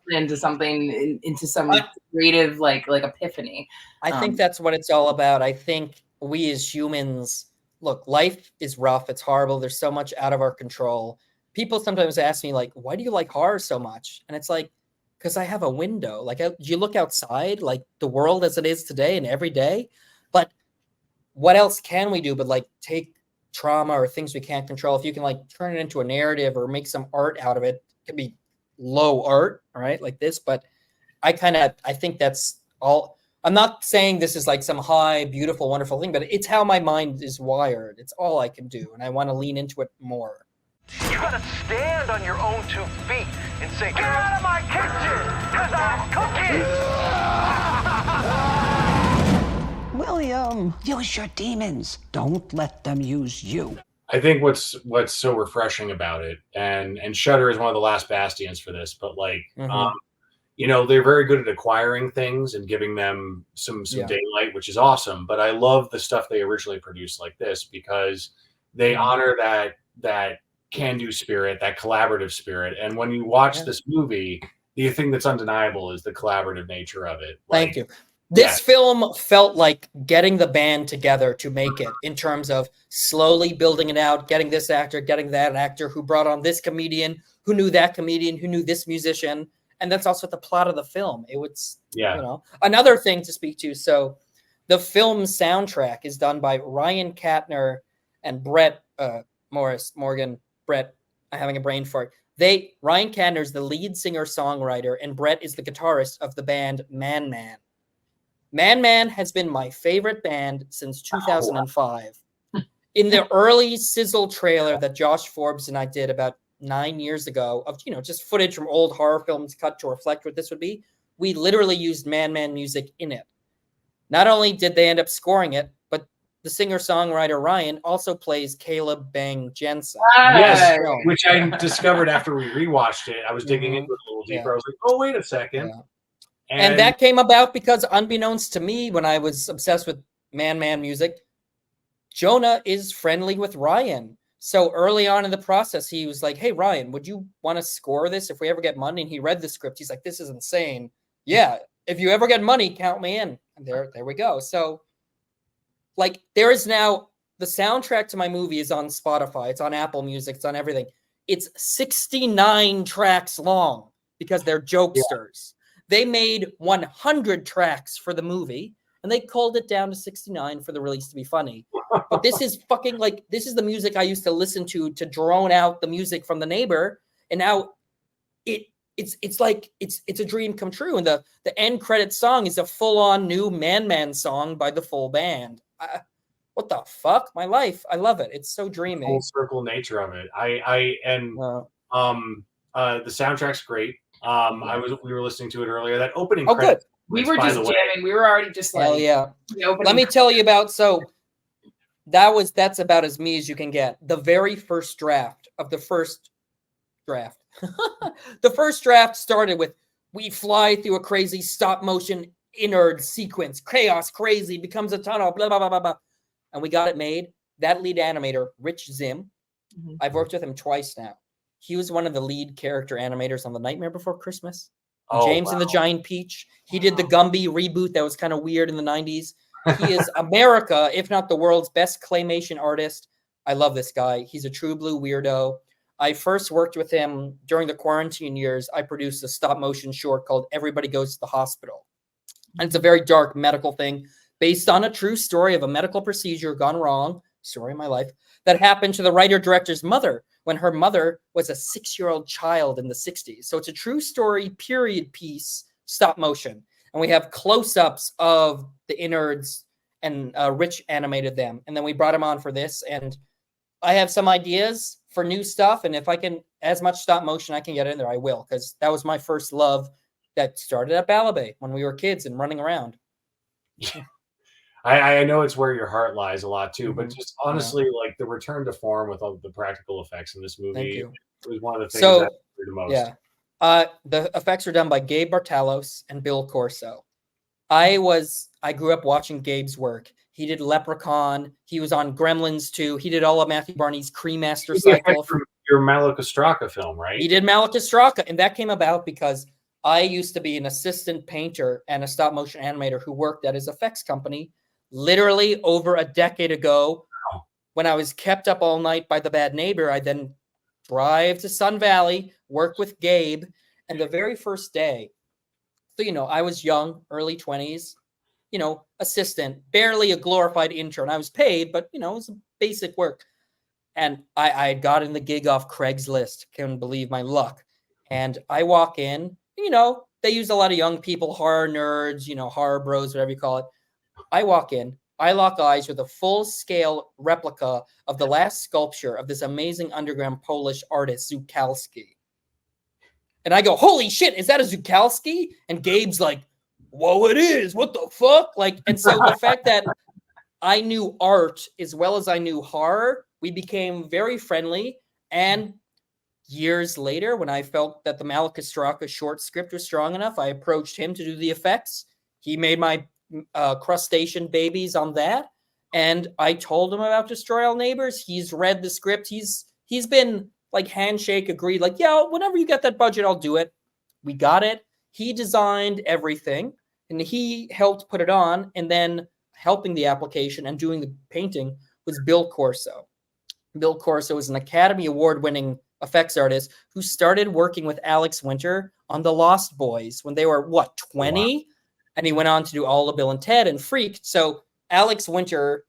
into something, into some creative like epiphany. I think that's what it's all about. I think we as humans, look, life is rough. It's horrible. There's so much out of our control. People sometimes ask me, like, why do you like horror so much? And it's like, because I have a window. Like, you look outside, like the world as it is today and every day. But what else can we do but like take trauma or things we can't control? If you can like turn it into a narrative or make some art out of it, it could be low art, right? Like this. But I think that's all. I'm not saying this is like some high, beautiful, wonderful thing, but it's how my mind is wired. It's all I can do. And I want to lean into it more. You gotta stand on your own 2 feet and say, get out of my kitchen, because I'm cooking! William, use your demons. Don't let them use you. I think what's so refreshing about it, and Shudder is one of the last bastions for this, but like, you know, they're very good at acquiring things and giving them some daylight, which is awesome. But I love the stuff they originally produced like this because they honor that can-do spirit, that collaborative spirit. And when you watch this movie, the thing that's undeniable is the collaborative nature of it. Thank you. This film felt like getting the band together to make it, in terms of slowly building it out, getting this actor, getting that actor, who brought on this comedian, who knew that comedian, who knew this musician. And that's also the plot of the film. It was, you know, another thing to speak to. So the film soundtrack is done by Ryan Katner and Brett Morgan. Brett, I'm having a brain fart. Ryan Katner is the lead singer-songwriter, and Brett is the guitarist of the band Man Man. Man Man has been my favorite band since 2005. In the early sizzle trailer that Josh Forbes and I did about 9 years ago of, you know, just footage from old horror films cut to reflect what this would be, we literally used Man Man music in it. Not only did they end up scoring it, but the singer-songwriter Ryan also plays Caleb Bang Jensen. Yes, which I discovered after we rewatched it. I was digging into it a little deeper. I was like, oh, wait a second. Yeah. And that came about because, unbeknownst to me, when I was obsessed with Man Man music, Jonah is friendly with Ryan. So early on in the process, he was like, hey, Ryan, would you want to score this if we ever get money? And he read the script. He's like, this is insane. Yeah, if you ever get money, count me in. And there we go. So, like, there is now, the soundtrack to my movie is on Spotify. It's on Apple Music. It's on everything. It's 69 tracks long because they're jokesters. They made 100 tracks for the movie, and they culled it down to 69 for the release to be funny. But this is fucking like, this is the music I used to listen to drone out the music from The Neighbor, and now it's like it's a dream come true. And the end credit song is a full-on new Man Man song by the full band. What the fuck? My life. I love it. It's so dreamy. Full circle nature of it. The soundtrack's great. We were listening to it earlier. That opening credit. We were just jamming. We were already just like, Let me tell you about, so that's about as me as you can get. The very first draft of the first draft. The first draft started with, we fly through a crazy stop motion inward sequence, chaos, crazy, becomes a tunnel, blah, blah, blah, blah, blah. And we got it made. That lead animator, Rich Zim, I've worked with him twice now. He was one of the lead character animators on The Nightmare Before Christmas. James and the Giant Peach. He did the Gumby reboot that was kind of weird in the 90s. He is America, if not the world's best claymation artist. I love this guy. He's a true blue weirdo. I first worked with him during the quarantine years. I produced a stop motion short called Everybody Goes to the Hospital. And it's a very dark medical thing based on a true story of a medical procedure gone wrong, story of my life, that happened to the writer-director's mother when her mother was a 6-year-old child in the 60s. So it's a true story, period piece, stop motion. And we have close-ups of the innards, and Rich animated them. And then we brought him on for this. And I have some ideas for new stuff. And if I can, as much stop motion I can get in there, I will. Because that was my first love that started at Balabay when we were kids and running around. I know it's where your heart lies a lot too, but just honestly, like the return to form with all the practical effects in this movie was one of the things that I enjoyed the most. Yeah. The effects are done by Gabe Bartalos and Bill Corso. I grew up watching Gabe's work. He did Leprechaun. He was on Gremlins 2. He did all of Matthew Barney's Cremaster cycle. Your Malakastraka film, right? He did Malakastraka, and that came about because I used to be an assistant painter and a stop motion animator who worked at his effects company literally over a decade ago. Wow. When I was kept up all night by the bad neighbor, I then drive to Sun Valley, work with Gabe, and the very first day, so, I was young, early 20s, assistant, barely a glorified intern. I was paid, but, it was basic work. And I had gotten the gig off Craigslist. Couldn't believe my luck. And I walk in, they use a lot of young people, horror nerds, horror bros, whatever you call it. I walk in, I lock eyes with a full-scale replica of the last sculpture of this amazing underground Polish artist, Zukalski. And I go, holy shit, is that a Zukalski? And Gabe's like, whoa, it is. What the fuck? And so the fact that I knew art as well as I knew horror, we became very friendly. And years later, when I felt that the Malakastraka short script was strong enough, I approached him to do the effects. He made my crustacean babies on that. And I told him about Destroy All Neighbors. He's read the script. He's been handshake agreed, yeah, whenever you get that budget, I'll do it. We got it. He designed everything and he helped put it on, and then helping the application and doing the painting was Bill Corso. Bill Corso is an Academy Award-winning effects artist who started working with Alex Winter on The Lost Boys when they were, 20? Wow. And he went on to do all of Bill and Ted and Freaked. So Alex Winter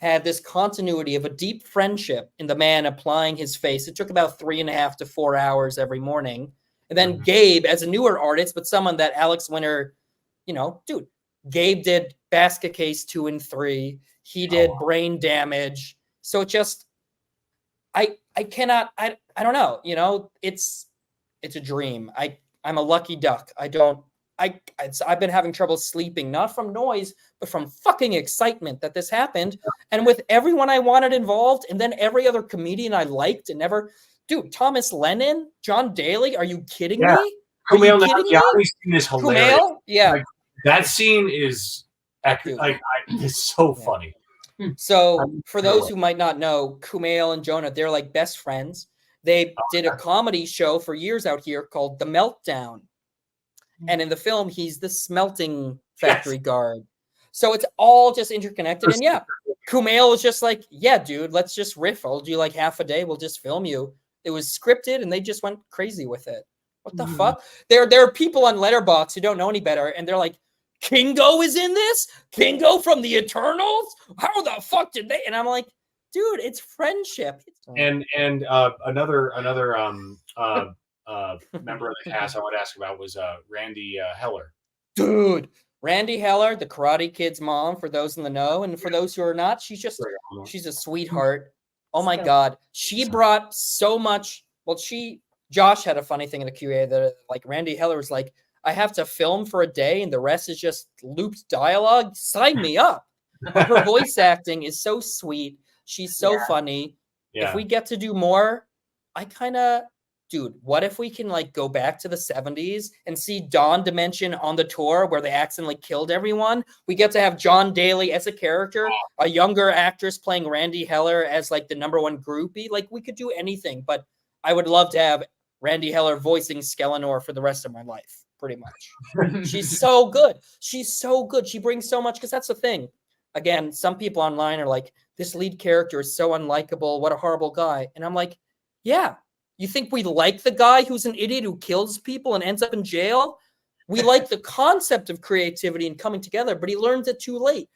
had this continuity of a deep friendship in the man applying his face. It took about 3.5 to 4 hours every morning. And then Gabe, as a newer artist, but someone that Alex Winter, Gabe did Basket Case 2 and 3. He did Brain Damage. So it just, I don't know, it's a dream. I'm a lucky duck. I've been having trouble sleeping, not from noise, but from fucking excitement that this happened. And with everyone I wanted involved, and then every other comedian I liked and never, Thomas Lennon, John Daly, are you kidding me? Kumail Nanjiani's scene is hilarious. Kumail? Yeah. That scene is, it's so funny. So for those who might not know, Kumail and Jonah, they're best friends. They did a comedy show for years out here called The Meltdown. And in the film, he's the smelting factory guard. So it's all just interconnected. And Kumail was just yeah, dude, let's just riff. I'll do half a day. We'll just film you. It was scripted and they just went crazy with it. What the fuck? There are people on Letterboxd who don't know any better. And they're like, Kingo is in this? Kingo from the Eternals? How the fuck did they? And I'm like, dude, it's friendship. And another member of the cast I want to ask about was Randy Heller. Dude, Randy Heller, the Karate Kid's mom, for those in the know, and for those who are not, she's a sweetheart. Oh my God. She brought so much. Well, Josh had a funny thing in the QA that Randy Heller was like, I have to film for a day and the rest is just looped dialogue. Sign me up. Her voice acting is so sweet. She's so funny. Yeah. If we get to do more, dude, what if we can go back to the 70s and see Dawn Dimension on the tour where they accidentally killed everyone? We get to have John Daly as a character, a younger actress playing Randy Heller as the number one groupie. We could do anything, but I would love to have Randy Heller voicing Skeletor for the rest of my life, pretty much. She's so good. She's so good. She brings so much, because that's the thing. Again, some people online are like, this lead character is so unlikable. What a horrible guy. And I'm like, yeah, You think we like the guy who's an idiot who kills people and ends up in jail? We like the concept of creativity and coming together, but he learns it too late.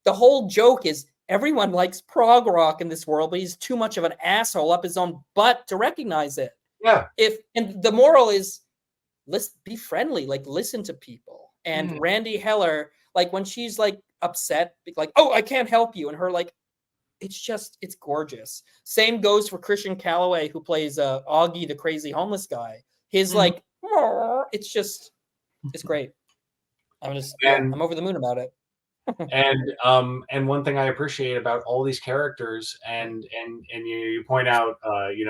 The whole joke is everyone likes prog rock in this world, but he's too much of an asshole up his own butt to recognize it. Yeah. And the moral is, let's be friendly, like listen to people. And Randy Heller, like when she's like upset, like, oh, I can't help you. And her like, it's gorgeous. Same goes for Christian Calloway, who plays Augie, the crazy homeless guy. His like, it's great. I'm over the moon about it. And one thing I appreciate about all these characters, and you point out,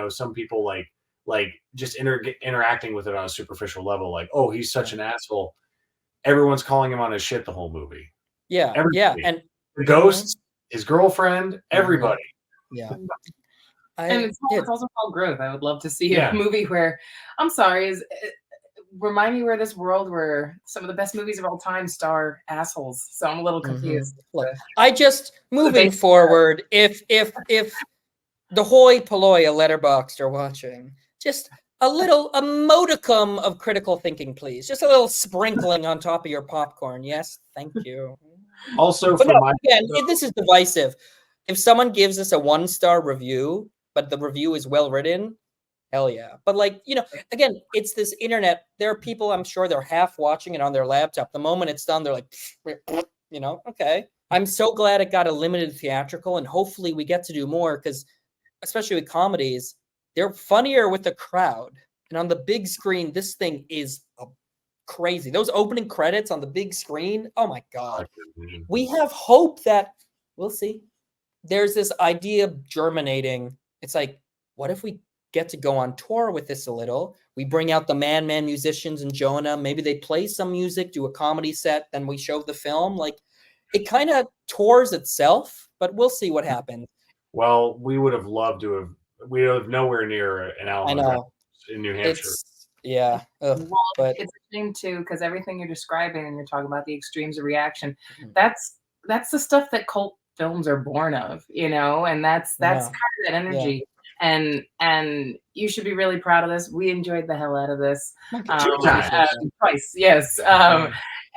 some people like just interacting with it on a superficial level, like, oh, he's such an asshole. Everyone's calling him on his shit the whole movie. Yeah, everybody. And the ghosts, his girlfriend, everybody. Yeah. And it's also called growth. I would love to see a movie where, I'm sorry, remind me where this world where some of the best movies of all time star assholes. So I'm a little confused. Look, I just moving forward. If the hoi polloi Letterboxd are watching, just a little modicum of critical thinking, please. Just a little sprinkling on top of your popcorn. Yes, thank you. Also, this is divisive. If someone gives us a 1-star review, but the review is well written, hell yeah. But like, again, it's this internet. There are people, I'm sure they're half watching it on their laptop. The moment it's done, they're like, okay. I'm so glad it got a limited theatrical, and hopefully we get to do more, because especially with comedies, they're funnier with the crowd. And on the big screen, this thing is crazy. Those opening credits on the big screen, oh my God. We have hope that, we'll see. There's this idea germinating. It's like, what if we get to go on tour with this a little? We bring out the Man musicians and Jonah. Maybe they play some music, do a comedy set, then we show the film. Like, it kind of tours itself, but we'll see what happens. Well, we would have loved to have. We live nowhere near an Alamo in New Hampshire. But it's a shame too, because everything you're describing, and you're talking about the extremes of reaction, that's the stuff that cult films are born of, and that's kind of that energy. And you should be really proud of this. We enjoyed the hell out of this. Twice, yes.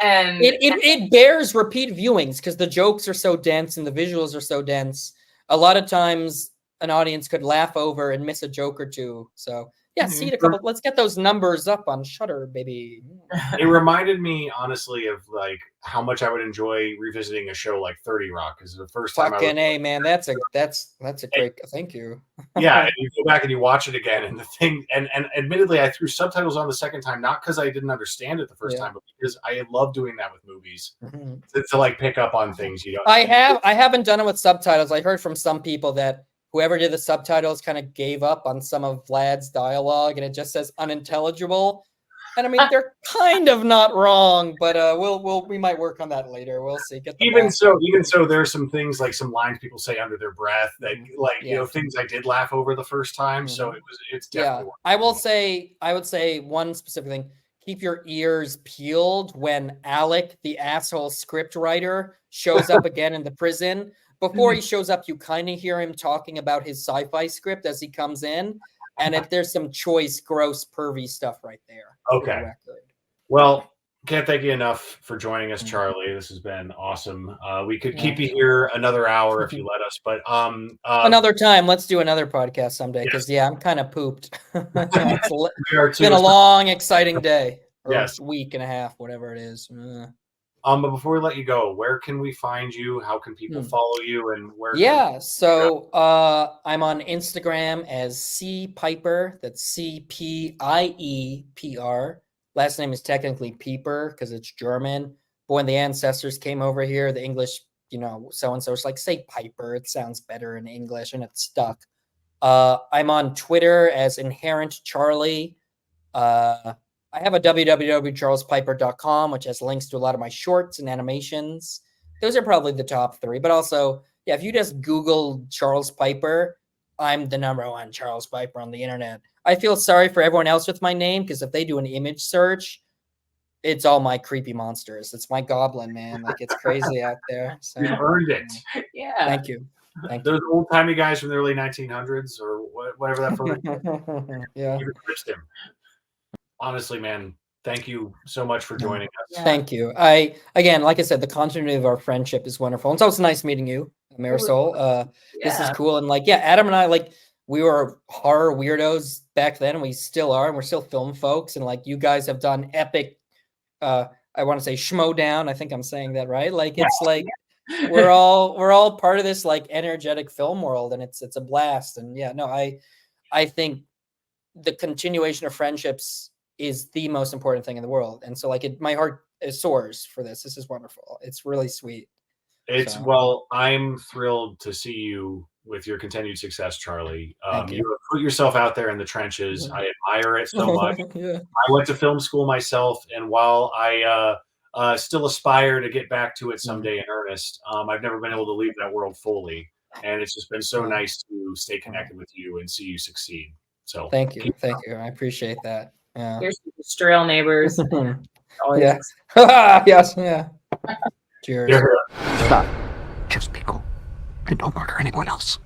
And it bears repeat viewings because the jokes are so dense and the visuals are so dense. A lot of times an audience could laugh over and miss a joke or two. So see it a couple. Let's get those numbers up on Shudder, baby. It reminded me, honestly, of like how much I would enjoy revisiting a show like 30 Rock, because the first time man, that's a great. Thank you. Yeah, and you go back and you watch it again, and the thing, and admittedly, I threw subtitles on the second time, not because I didn't understand it the first time, but because I love doing that with movies to like pick up on things you don't. I haven't done it with subtitles. I heard from some people that whoever did the subtitles kind of gave up on some of Vlad's dialogue, and it just says unintelligible. And I mean, they're kind of not wrong, but we might work on that later. We'll see. Even so, there's some things like some lines people say under their breath that things I did laugh over the first time. So it's definitely. I would say one specific thing: keep your ears peeled when Alec, the asshole script writer, shows up again in the prison. Before he shows up, you kind of hear him talking about his sci-fi script as he comes in. And if there's some choice, gross, pervy stuff right there. Okay. Well, can't thank you enough for joining us, Charlie. This has been awesome. We could keep you here another hour if you let us, but another time. Let's do another podcast someday, because I'm kind of pooped. It's been a long, exciting day. Or week and a half, whatever it is. But before we let you go, where can we find you? How can people follow you? And where? So I'm on Instagram as C Pieper. That's CPIEPR. Last name is technically Pieper because it's German. But when the ancestors came over here, the English, so and so, it's like, say Piper. It sounds better in English, and it stuck. I'm on Twitter as Inherent Charlie. I have a www.charlespiper.com, which has links to a lot of my shorts and animations. Those are probably the top 3. But also, if you just Google Charles Pieper, I'm the #1 Charles Pieper on the internet. I feel sorry for everyone else with my name, because if they do an image search, it's all my creepy monsters. It's my goblin, man. Like, it's crazy out there. So. You earned it. Yeah. Thank you. Thank Those old timey guys from the early 1900s or whatever that photo. Yeah. You eclipsed him. Honestly, man, thank you so much for joining us. Yeah. Thank you. Again, like I said, the continuity of our friendship is wonderful. And so it's nice meeting you, Marisol. This is cool. And like, yeah, Adam and I, like, we were horror weirdos back then, and we still are, and we're still film folks. And like, you guys have done epic, I want to say schmodown. I think I'm saying that right. Like, it's like we're all part of this like energetic film world, and it's a blast. And yeah, no, I think the continuation of friendships is the most important thing in the world. And so like my heart soars for this. This is wonderful. It's really sweet. Well, I'm thrilled to see you with your continued success, Charlie. Thank you. You have put yourself out there in the trenches. I admire it so much. Yeah. I went to film school myself, and while I still aspire to get back to it someday in earnest, I've never been able to leave that world fully. And it's just been so nice to stay connected with you and see you succeed. So thank you. I appreciate that. Yeah. Here's the Strail neighbors. Yeah. Yes. Yeah. Cheers. Stop. Just be cool. And don't murder anyone else.